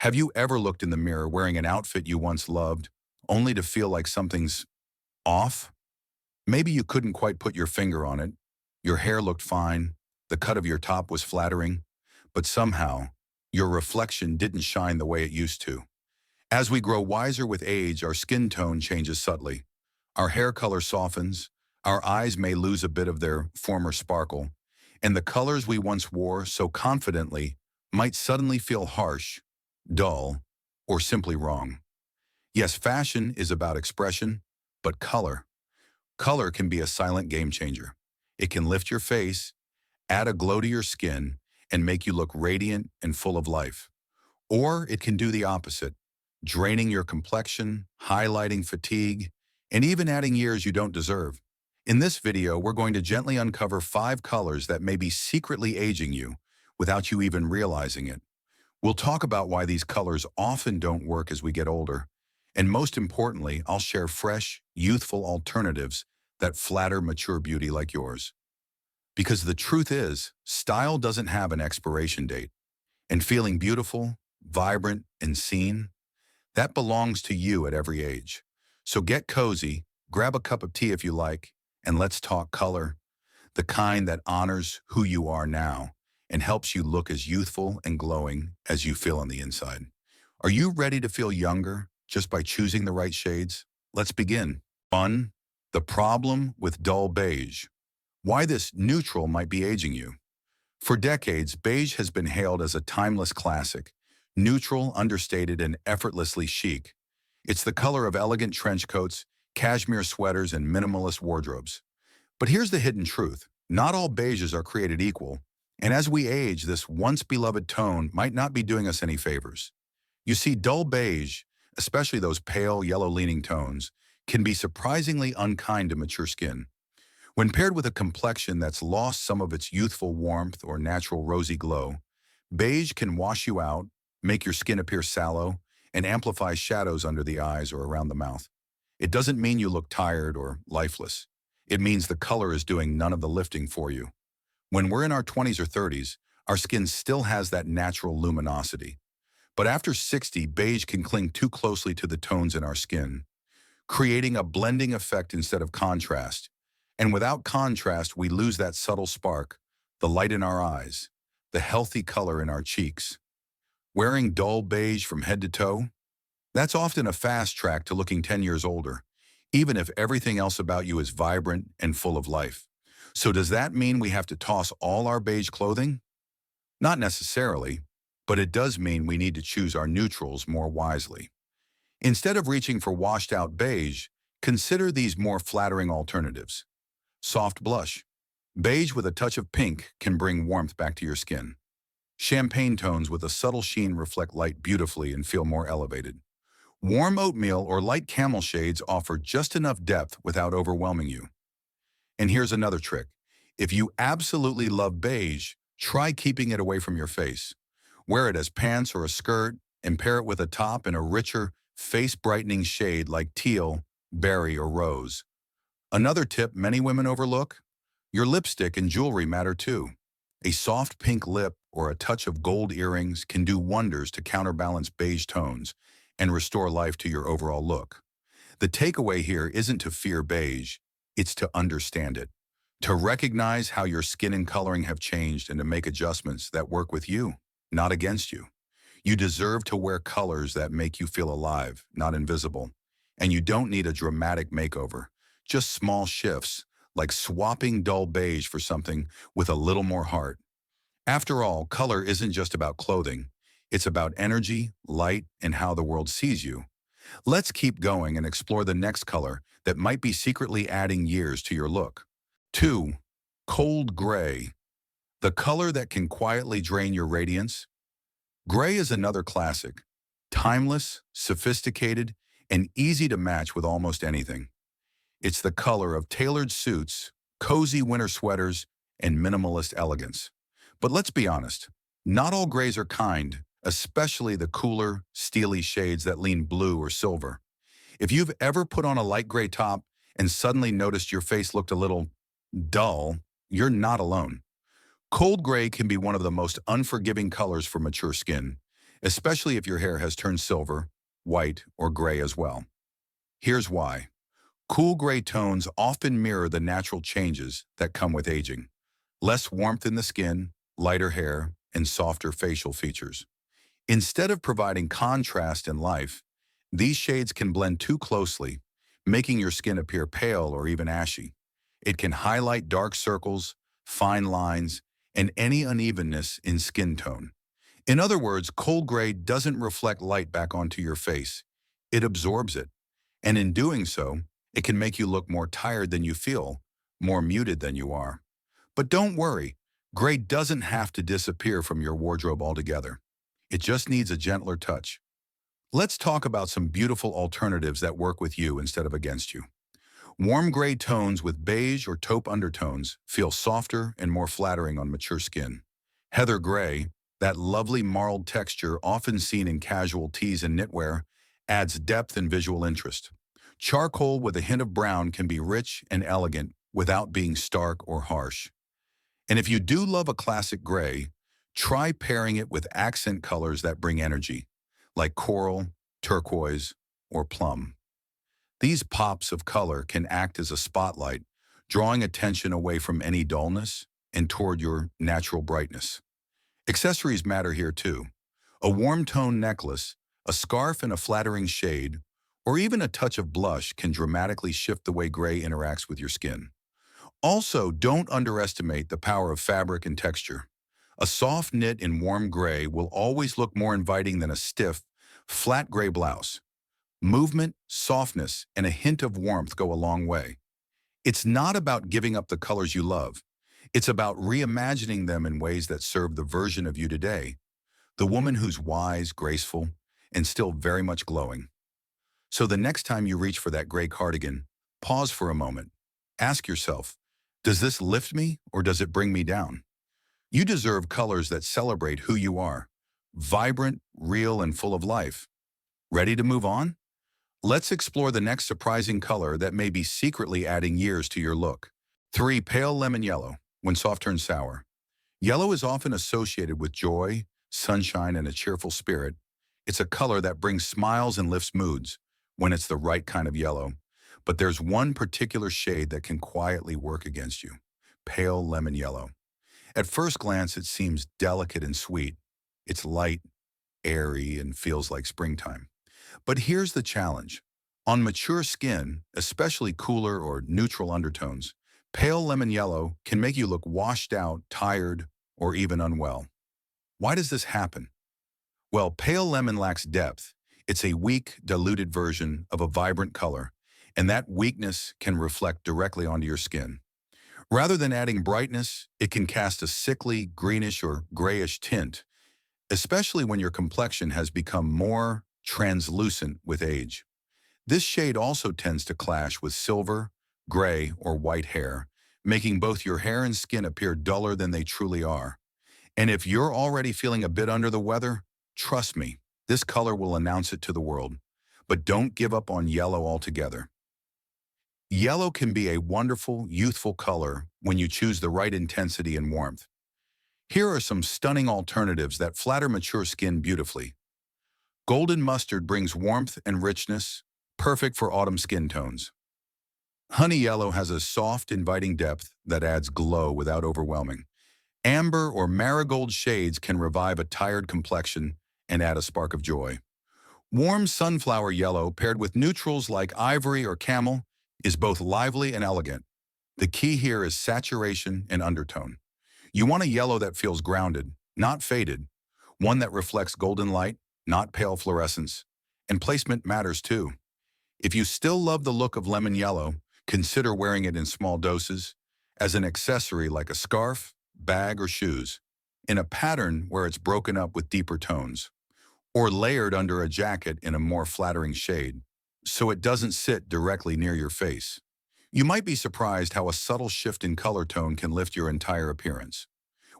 Have you ever looked in the mirror wearing an outfit you once loved, only to feel like something's off? Maybe you couldn't quite put your finger on it. Your hair looked fine, the cut of your top was flattering, but somehow, your reflection didn't shine the way it used to. As we grow wiser with age, our skin tone changes subtly. Our hair color softens, our eyes may lose a bit of their former sparkle, and the colors we once wore so confidently might suddenly feel harsh, dull, or simply wrong. Yes, fashion is about expression, but color can be a silent game changer. It can lift your face, add a glow to your skin, and make you look radiant and full of life. Or it can do the opposite, draining your complexion, highlighting fatigue, and even adding years you don't deserve. In this video, we're going to gently uncover 5 colors that may be secretly aging you without you even realizing it. We'll talk about why these colors often don't work as we get older. And most importantly, I'll share fresh, youthful alternatives that flatter mature beauty like yours. Because the truth is, style doesn't have an expiration date. And feeling beautiful, vibrant, and seen, that belongs to you at every age. So get cozy, grab a cup of tea if you like, and let's talk color, the kind that honors who you are now and helps you look as youthful and glowing as you feel on the inside. Are you ready to feel younger just by choosing the right shades? Let's begin. 1. The problem with dull beige. Why this neutral might be aging you. For decades, beige has been hailed as a timeless classic, neutral, understated, and effortlessly chic. It's the color of elegant trench coats, cashmere sweaters, and minimalist wardrobes. But here's the hidden truth. Not all beiges are created equal, and as we age, this once-beloved tone might not be doing us any favors. You see, dull beige, especially those pale, yellow-leaning tones, can be surprisingly unkind to mature skin. When paired with a complexion that's lost some of its youthful warmth or natural rosy glow, beige can wash you out, make your skin appear sallow, and amplify shadows under the eyes or around the mouth. It doesn't mean you look tired or lifeless. It means the color is doing none of the lifting for you. When we're in our 20s or 30s, our skin still has that natural luminosity. But after 60, beige can cling too closely to the tones in our skin, creating a blending effect instead of contrast. And without contrast, we lose that subtle spark, the light in our eyes, the healthy color in our cheeks. Wearing dull beige from head to toe? That's often a fast track to looking 10 years older, even if everything else about you is vibrant and full of life. So does that mean we have to toss all our beige clothing? Not necessarily, but it does mean we need to choose our neutrals more wisely. Instead of reaching for washed-out beige, consider these more flattering alternatives. Soft blush. Beige with a touch of pink can bring warmth back to your skin. Champagne tones with a subtle sheen reflect light beautifully and feel more elevated. Warm oatmeal or light camel shades offer just enough depth without overwhelming you. And here's another trick. If you absolutely love beige, try keeping it away from your face. Wear it as pants or a skirt and pair it with a top in a richer, face-brightening shade like teal, berry, or rose. Another tip many women overlook: your lipstick and jewelry matter too. A soft pink lip or a touch of gold earrings can do wonders to counterbalance beige tones and restore life to your overall look. The takeaway here isn't to fear beige, it's to understand it, to recognize how your skin and coloring have changed and to make adjustments that work with you, not against you. You deserve to wear colors that make you feel alive, not invisible. And you don't need a dramatic makeover, just small shifts, like swapping dull beige for something with a little more heart. After all, color isn't just about clothing. It's about energy, light, and how the world sees you. Let's keep going and explore the next color that might be secretly adding years to your look. 2. Cold gray. The color that can quietly drain your radiance. Gray is another classic. Timeless, sophisticated, and easy to match with almost anything. It's the color of tailored suits, cozy winter sweaters, and minimalist elegance. But let's be honest, not all grays are kind, especially the cooler, steely shades that lean blue or silver. If you've ever put on a light gray top and suddenly noticed your face looked a little dull, you're not alone. Cold gray can be one of the most unforgiving colors for mature skin, especially if your hair has turned silver, white, or gray as well. Here's why. Cool gray tones often mirror the natural changes that come with aging. Less warmth in the skin, lighter hair, and softer facial features. Instead of providing contrast in life, these shades can blend too closely, making your skin appear pale or even ashy. It can highlight dark circles, fine lines, and any unevenness in skin tone. In other words, cold gray doesn't reflect light back onto your face. It absorbs it. And in doing so, it can make you look more tired than you feel, more muted than you are. But don't worry, gray doesn't have to disappear from your wardrobe altogether. It just needs a gentler touch. Let's talk about some beautiful alternatives that work with you instead of against you. Warm gray tones with beige or taupe undertones feel softer and more flattering on mature skin. Heather gray, that lovely marled texture often seen in casual tees and knitwear, adds depth and visual interest. Charcoal with a hint of brown can be rich and elegant without being stark or harsh. And if you do love a classic gray, try pairing it with accent colors that bring energy, like coral, turquoise, or plum. These pops of color can act as a spotlight, drawing attention away from any dullness and toward your natural brightness. Accessories matter here too. A warm tone necklace, a scarf in a flattering shade, or even a touch of blush can dramatically shift the way gray interacts with your skin. Also, don't underestimate the power of fabric and texture. A soft knit in warm gray will always look more inviting than a stiff, flat gray blouse. Movement, softness, and a hint of warmth go a long way. It's not about giving up the colors you love. It's about reimagining them in ways that serve the version of you today, the woman who's wise, graceful, and still very much glowing. So the next time you reach for that gray cardigan, pause for a moment. Ask yourself, does this lift me or does it bring me down? You deserve colors that celebrate who you are, vibrant, real, and full of life. Ready to move on? Let's explore the next surprising color that may be secretly adding years to your look. 3. Pale lemon yellow, when soft turns sour. Yellow is often associated with joy, sunshine, and a cheerful spirit. It's a color that brings smiles and lifts moods when it's the right kind of yellow. But there's one particular shade that can quietly work against you. Pale lemon yellow. At first glance, it seems delicate and sweet. It's light, airy, and feels like springtime. But here's the challenge. On mature skin, especially cooler or neutral undertones, pale lemon yellow can make you look washed out, tired, or even unwell. Why does this happen? Well, pale lemon lacks depth. It's a weak, diluted version of a vibrant color, and that weakness can reflect directly onto your skin. Rather than adding brightness, it can cast a sickly, greenish, or grayish tint, especially when your complexion has become more translucent with age. This shade also tends to clash with silver, gray, or white hair, making both your hair and skin appear duller than they truly are. And if you're already feeling a bit under the weather, trust me, this color will announce it to the world. But don't give up on yellow altogether. Yellow can be a wonderful, youthful color when you choose the right intensity and warmth. Here are some stunning alternatives that flatter mature skin beautifully. Golden mustard brings warmth and richness, perfect for autumn skin tones. Honey yellow has a soft, inviting depth that adds glow without overwhelming. Amber or marigold shades can revive a tired complexion and add a spark of joy. Warm sunflower yellow paired with neutrals like ivory or camel is both lively and elegant. The key here is saturation and undertone. You want a yellow that feels grounded, not faded, one that reflects golden light, not pale fluorescence. And placement matters too. If you still love the look of lemon yellow, consider wearing it in small doses, as an accessory like a scarf, bag, or shoes, in a pattern where it's broken up with deeper tones, or layered under a jacket in a more flattering shade, so it doesn't sit directly near your face. You might be surprised how a subtle shift in color tone can lift your entire appearance.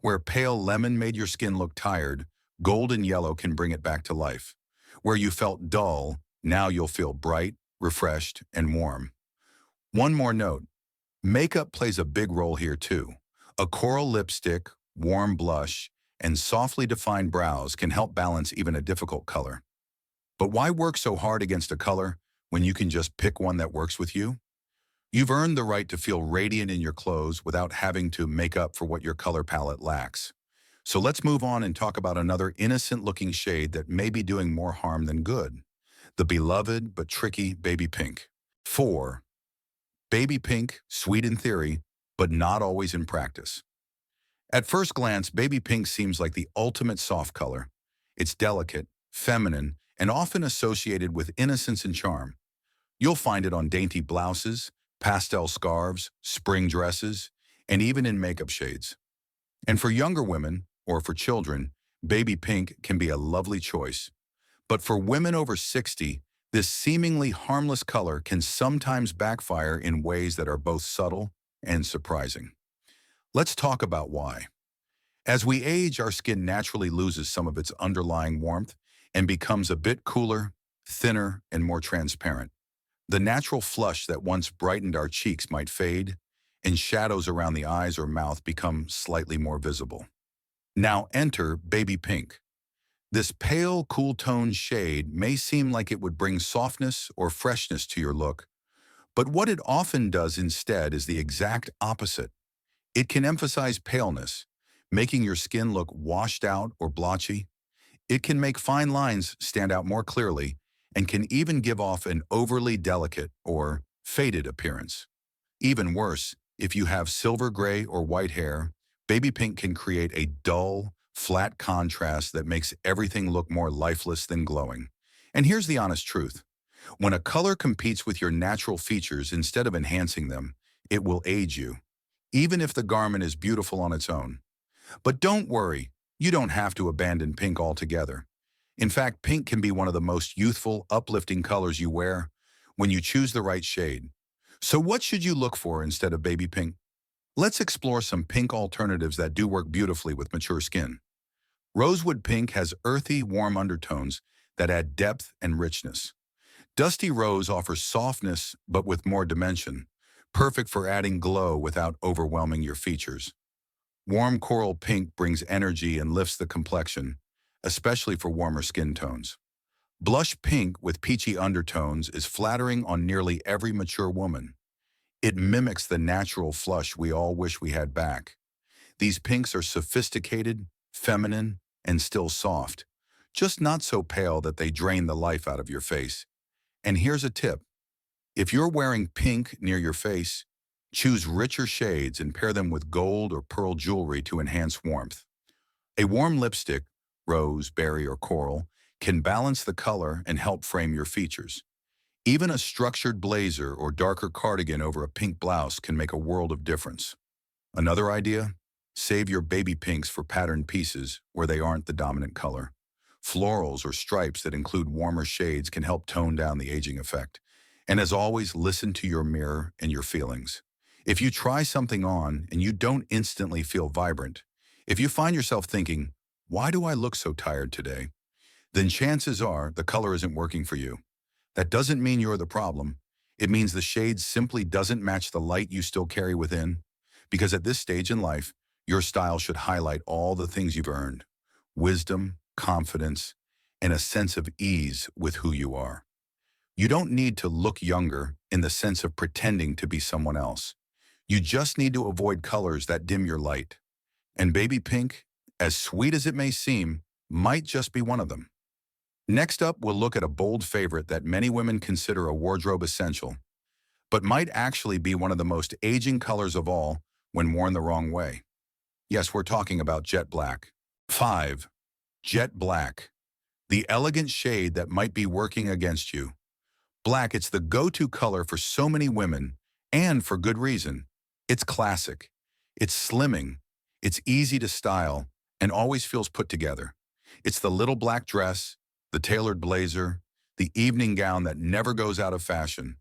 Where pale lemon made your skin look tired, golden yellow can bring it back to life. Where you felt dull, now you'll feel bright, refreshed, and warm. One more note. Makeup plays a big role here too. A coral lipstick, warm blush, and softly defined brows can help balance even a difficult color. But why work so hard against a color when you can just pick one that works with you? You've earned the right to feel radiant in your clothes without having to make up for what your color palette lacks. So let's move on and talk about another innocent-looking shade that may be doing more harm than good. The beloved but tricky baby pink. 4. Baby pink, sweet in theory, but not always in practice. At first glance, baby pink seems like the ultimate soft color. It's delicate, feminine, and often associated with innocence and charm. You'll find it on dainty blouses, pastel scarves, spring dresses, and even in makeup shades. And for younger women, or for children, baby pink can be a lovely choice. But for women over 60, this seemingly harmless color can sometimes backfire in ways that are both subtle and surprising. Let's talk about why. As we age, our skin naturally loses some of its underlying warmth and becomes a bit cooler, thinner, and more transparent. The natural flush that once brightened our cheeks might fade, and shadows around the eyes or mouth become slightly more visible. Now enter baby pink. This pale, cool-toned shade may seem like it would bring softness or freshness to your look, but what it often does instead is the exact opposite. It can emphasize paleness, making your skin look washed out or blotchy. It can make fine lines stand out more clearly and can even give off an overly delicate or faded appearance. Even worse, if you have silver gray or white hair, baby pink can create a dull, flat contrast that makes everything look more lifeless than glowing. And here's the honest truth. When a color competes with your natural features instead of enhancing them, it will age you, even if the garment is beautiful on its own. But don't worry, you don't have to abandon pink altogether. In fact, pink can be one of the most youthful, uplifting colors you wear when you choose the right shade. So what should you look for instead of baby pink? Let's explore some pink alternatives that do work beautifully with mature skin. Rosewood pink has earthy, warm undertones that add depth and richness. Dusty rose offers softness but with more dimension, perfect for adding glow without overwhelming your features. Warm coral pink brings energy and lifts the complexion, especially for warmer skin tones. Blush pink with peachy undertones is flattering on nearly every mature woman. It mimics the natural flush we all wish we had back. These pinks are sophisticated, feminine, and still soft, just not so pale that they drain the life out of your face. And here's a tip. If you're wearing pink near your face, choose richer shades and pair them with gold or pearl jewelry to enhance warmth. A warm lipstick, rose, berry, or coral, can balance the color and help frame your features. Even a structured blazer or darker cardigan over a pink blouse can make a world of difference. Another idea? Save your baby pinks for patterned pieces where they aren't the dominant color. Florals or stripes that include warmer shades can help tone down the aging effect. And as always, listen to your mirror and your feelings. If you try something on and you don't instantly feel vibrant, if you find yourself thinking, "Why do I look so tired today?" then chances are the color isn't working for you. That doesn't mean you're the problem. It means the shade simply doesn't match the light you still carry within. Because at this stage in life, your style should highlight all the things you've earned: wisdom, confidence, and a sense of ease with who you are. You don't need to look younger in the sense of pretending to be someone else. You just need to avoid colors that dim your light. And baby pink, as sweet as it may seem, might just be one of them. Next up, we'll look at a bold favorite that many women consider a wardrobe essential, but might actually be one of the most aging colors of all when worn the wrong way. Yes, we're talking about jet black. 5. Jet black. The elegant shade that might be working against you. Black, it's the go-to color for so many women, and for good reason. It's classic. It's slimming. It's easy to style, and always feels put together. It's the little black dress, the tailored blazer, the evening gown that never goes out of fashion.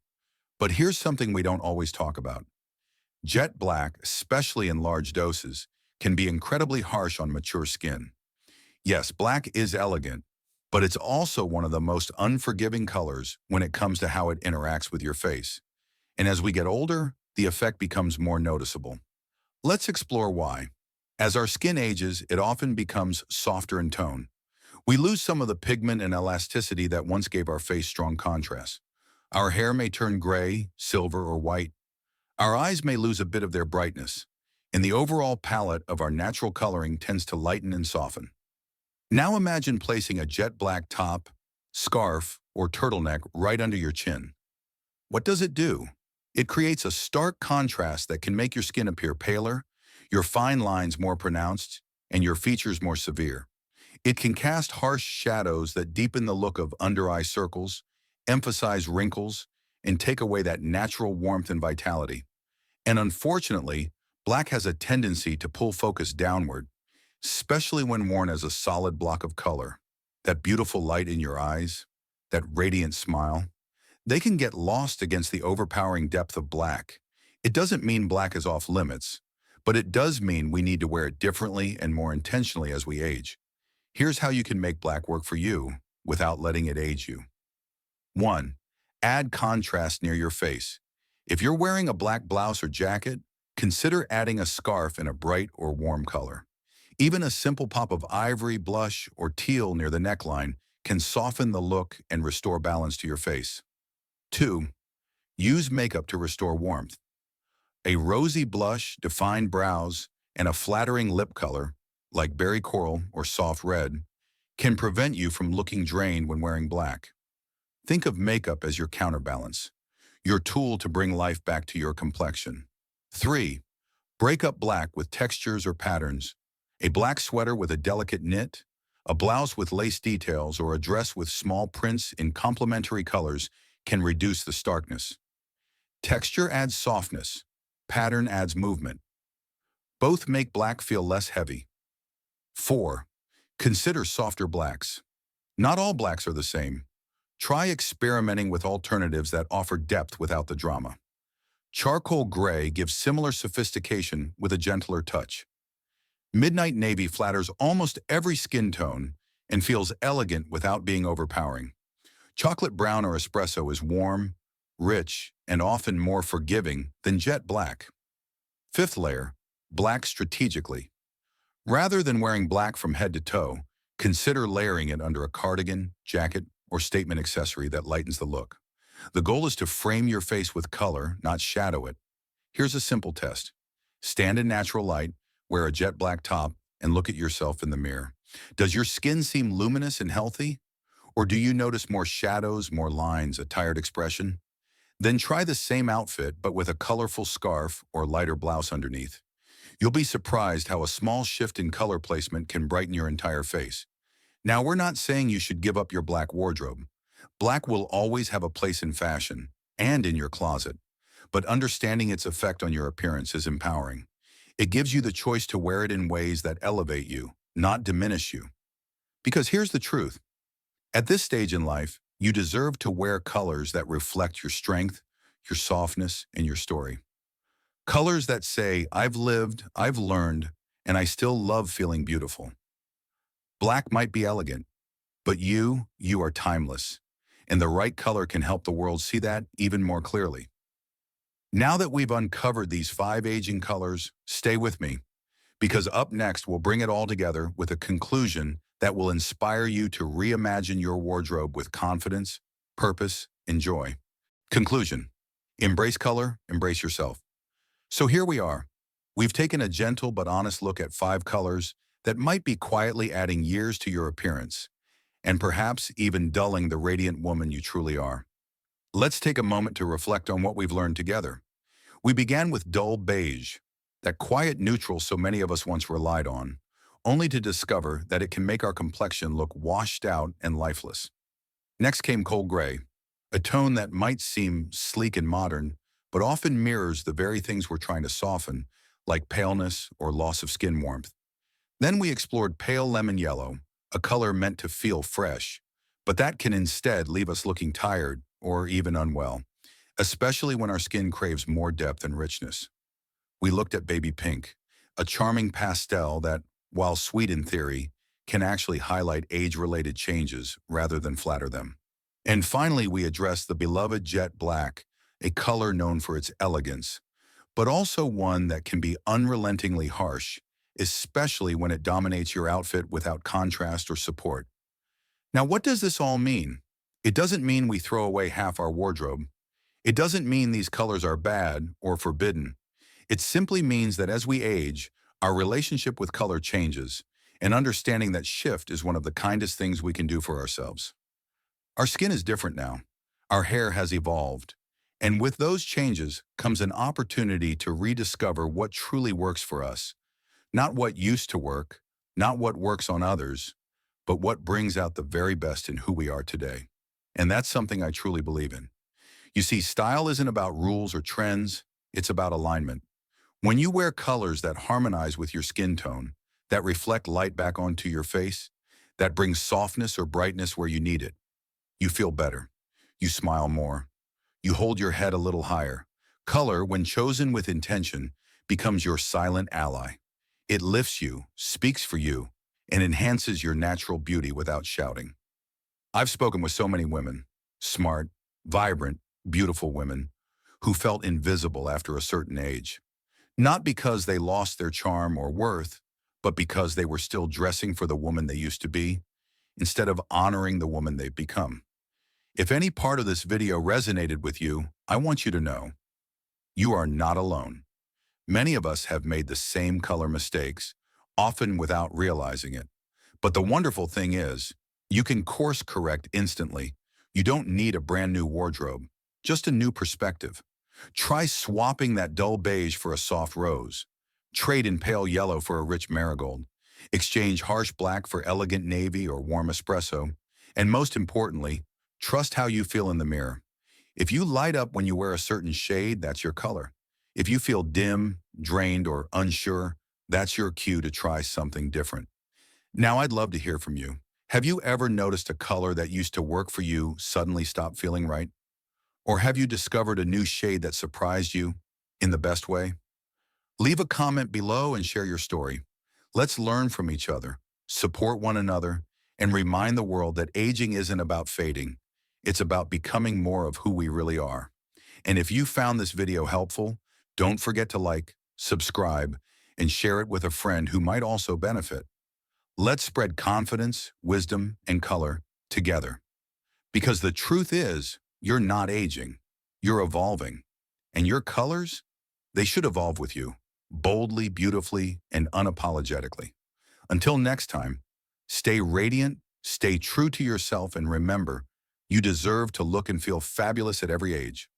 But here's something we don't always talk about. Jet black, especially in large doses, can be incredibly harsh on mature skin. Yes, black is elegant, but it's also one of the most unforgiving colors when it comes to how it interacts with your face. And as we get older, the effect becomes more noticeable. Let's explore why. As our skin ages, it often becomes softer in tone. We lose some of the pigment and elasticity that once gave our face strong contrast. Our hair may turn gray, silver, or white. Our eyes may lose a bit of their brightness, and the overall palette of our natural coloring tends to lighten and soften. Now imagine placing a jet black top, scarf, or turtleneck right under your chin. What does it do? It creates a stark contrast that can make your skin appear paler, your fine lines more pronounced, and your features more severe. It can cast harsh shadows that deepen the look of under-eye circles, emphasize wrinkles, and take away that natural warmth and vitality. And unfortunately, black has a tendency to pull focus downward, especially when worn as a solid block of color. That beautiful light in your eyes, that radiant smile, they can get lost against the overpowering depth of black. It doesn't mean black is off limits, but it does mean we need to wear it differently and more intentionally as we age. Here's how you can make black work for you without letting it age you. 1. Add contrast near your face. If you're wearing a black blouse or jacket, consider adding a scarf in a bright or warm color. Even a simple pop of ivory, blush, or teal near the neckline can soften the look and restore balance to your face. 2. Use makeup to restore warmth. A rosy blush, defined brows, and a flattering lip color, like berry coral or soft red, can prevent you from looking drained when wearing black. Think of makeup as your counterbalance, your tool to bring life back to your complexion. 3. Break up black with textures or patterns. A black sweater with a delicate knit, a blouse with lace details, or a dress with small prints in complementary colors can reduce the starkness. Texture adds softness. Pattern adds movement. Both make black feel less heavy. 4. Consider softer blacks. Not all blacks are the same. Try experimenting with alternatives that offer depth without the drama. Charcoal gray gives similar sophistication with a gentler touch. Midnight navy flatters almost every skin tone and feels elegant without being overpowering. Chocolate brown or espresso is warm, rich, and often more forgiving than jet black. 5th layer, black strategically. Rather than wearing black from head to toe, consider layering it under a cardigan, jacket, or statement accessory that lightens the look. The goal is to frame your face with color, not shadow it. Here's a simple test. Stand in natural light, wear a jet black top, and look at yourself in the mirror. Does your skin seem luminous and healthy? Or do you notice more shadows, more lines, a tired expression? Then try the same outfit, but with a colorful scarf or lighter blouse underneath. You'll be surprised how a small shift in color placement can brighten your entire face. Now, we're not saying you should give up your black wardrobe. Black will always have a place in fashion and in your closet, but understanding its effect on your appearance is empowering. It gives you the choice to wear it in ways that elevate you, not diminish you. Because here's the truth. At this stage in life, you deserve to wear colors that reflect your strength, your softness, and your story. Colors that say, I've lived, I've learned, and I still love feeling beautiful. Black might be elegant, but you are timeless, and the right color can help the world see that even more clearly. Now that we've uncovered these 5 aging colors, stay with me, because up next we'll bring it all together with a conclusion that will inspire you to reimagine your wardrobe with confidence, purpose, and joy. Conclusion. Embrace color, embrace yourself. So here we are. We've taken a gentle but honest look at 5 colors that might be quietly adding years to your appearance, and perhaps even dulling the radiant woman you truly are. Let's take a moment to reflect on what we've learned together. We began with dull beige, that quiet neutral so many of us once relied on, only to discover that it can make our complexion look washed out and lifeless. Next came cold gray, a tone that might seem sleek and modern, but often mirrors the very things we're trying to soften, like paleness or loss of skin warmth. Then we explored pale lemon yellow, a color meant to feel fresh, but that can instead leave us looking tired or even unwell, especially when our skin craves more depth and richness. We looked at baby pink, a charming pastel that, while sweet in theory, can actually highlight age-related changes rather than flatter them. And finally, we addressed the beloved jet black, a color known for its elegance, but also one that can be unrelentingly harsh especially when it dominates your outfit without contrast or support. Now, what does this all mean? It doesn't mean we throw away half our wardrobe. It doesn't mean these colors are bad or forbidden. It simply means that as we age, our relationship with color changes, and understanding that shift is one of the kindest things we can do for ourselves. Our skin is different now. Our hair has evolved. And with those changes comes an opportunity to rediscover what truly works for us. Not what used to work, not what works on others, but what brings out the very best in who we are today. And that's something I truly believe in. You see, style isn't about rules or trends, it's about alignment. When you wear colors that harmonize with your skin tone, that reflect light back onto your face, that bring softness or brightness where you need it, you feel better. You smile more. You hold your head a little higher. Color, when chosen with intention, becomes your silent ally. It lifts you, speaks for you, and enhances your natural beauty without shouting. I've spoken with so many women, smart, vibrant, beautiful women, who felt invisible after a certain age. Not because they lost their charm or worth, but because they were still dressing for the woman they used to be, instead of honoring the woman they've become. If any part of this video resonated with you, I want you to know, you are not alone. Many of us have made the same color mistakes, often without realizing it. But the wonderful thing is, you can course correct instantly. You don't need a brand new wardrobe, just a new perspective. Try swapping that dull beige for a soft rose. Trade in pale yellow for a rich marigold. Exchange harsh black for elegant navy or warm espresso. And most importantly, trust how you feel in the mirror. If you light up when you wear a certain shade, that's your color. If you feel dim, drained, or unsure, that's your cue to try something different. Now, I'd love to hear from you. Have you ever noticed a color that used to work for you suddenly stop feeling right? Or have you discovered a new shade that surprised you in the best way? Leave a comment below and share your story. Let's learn from each other, support one another, and remind the world that aging isn't about fading. It's about becoming more of who we really are. And if you found this video helpful, don't forget to like, subscribe, and share it with a friend who might also benefit. Let's spread confidence, wisdom, and color together. Because the truth is, you're not aging, you're evolving. And your colors, they should evolve with you, boldly, beautifully, and unapologetically. Until next time, stay radiant, stay true to yourself, and remember, you deserve to look and feel fabulous at every age.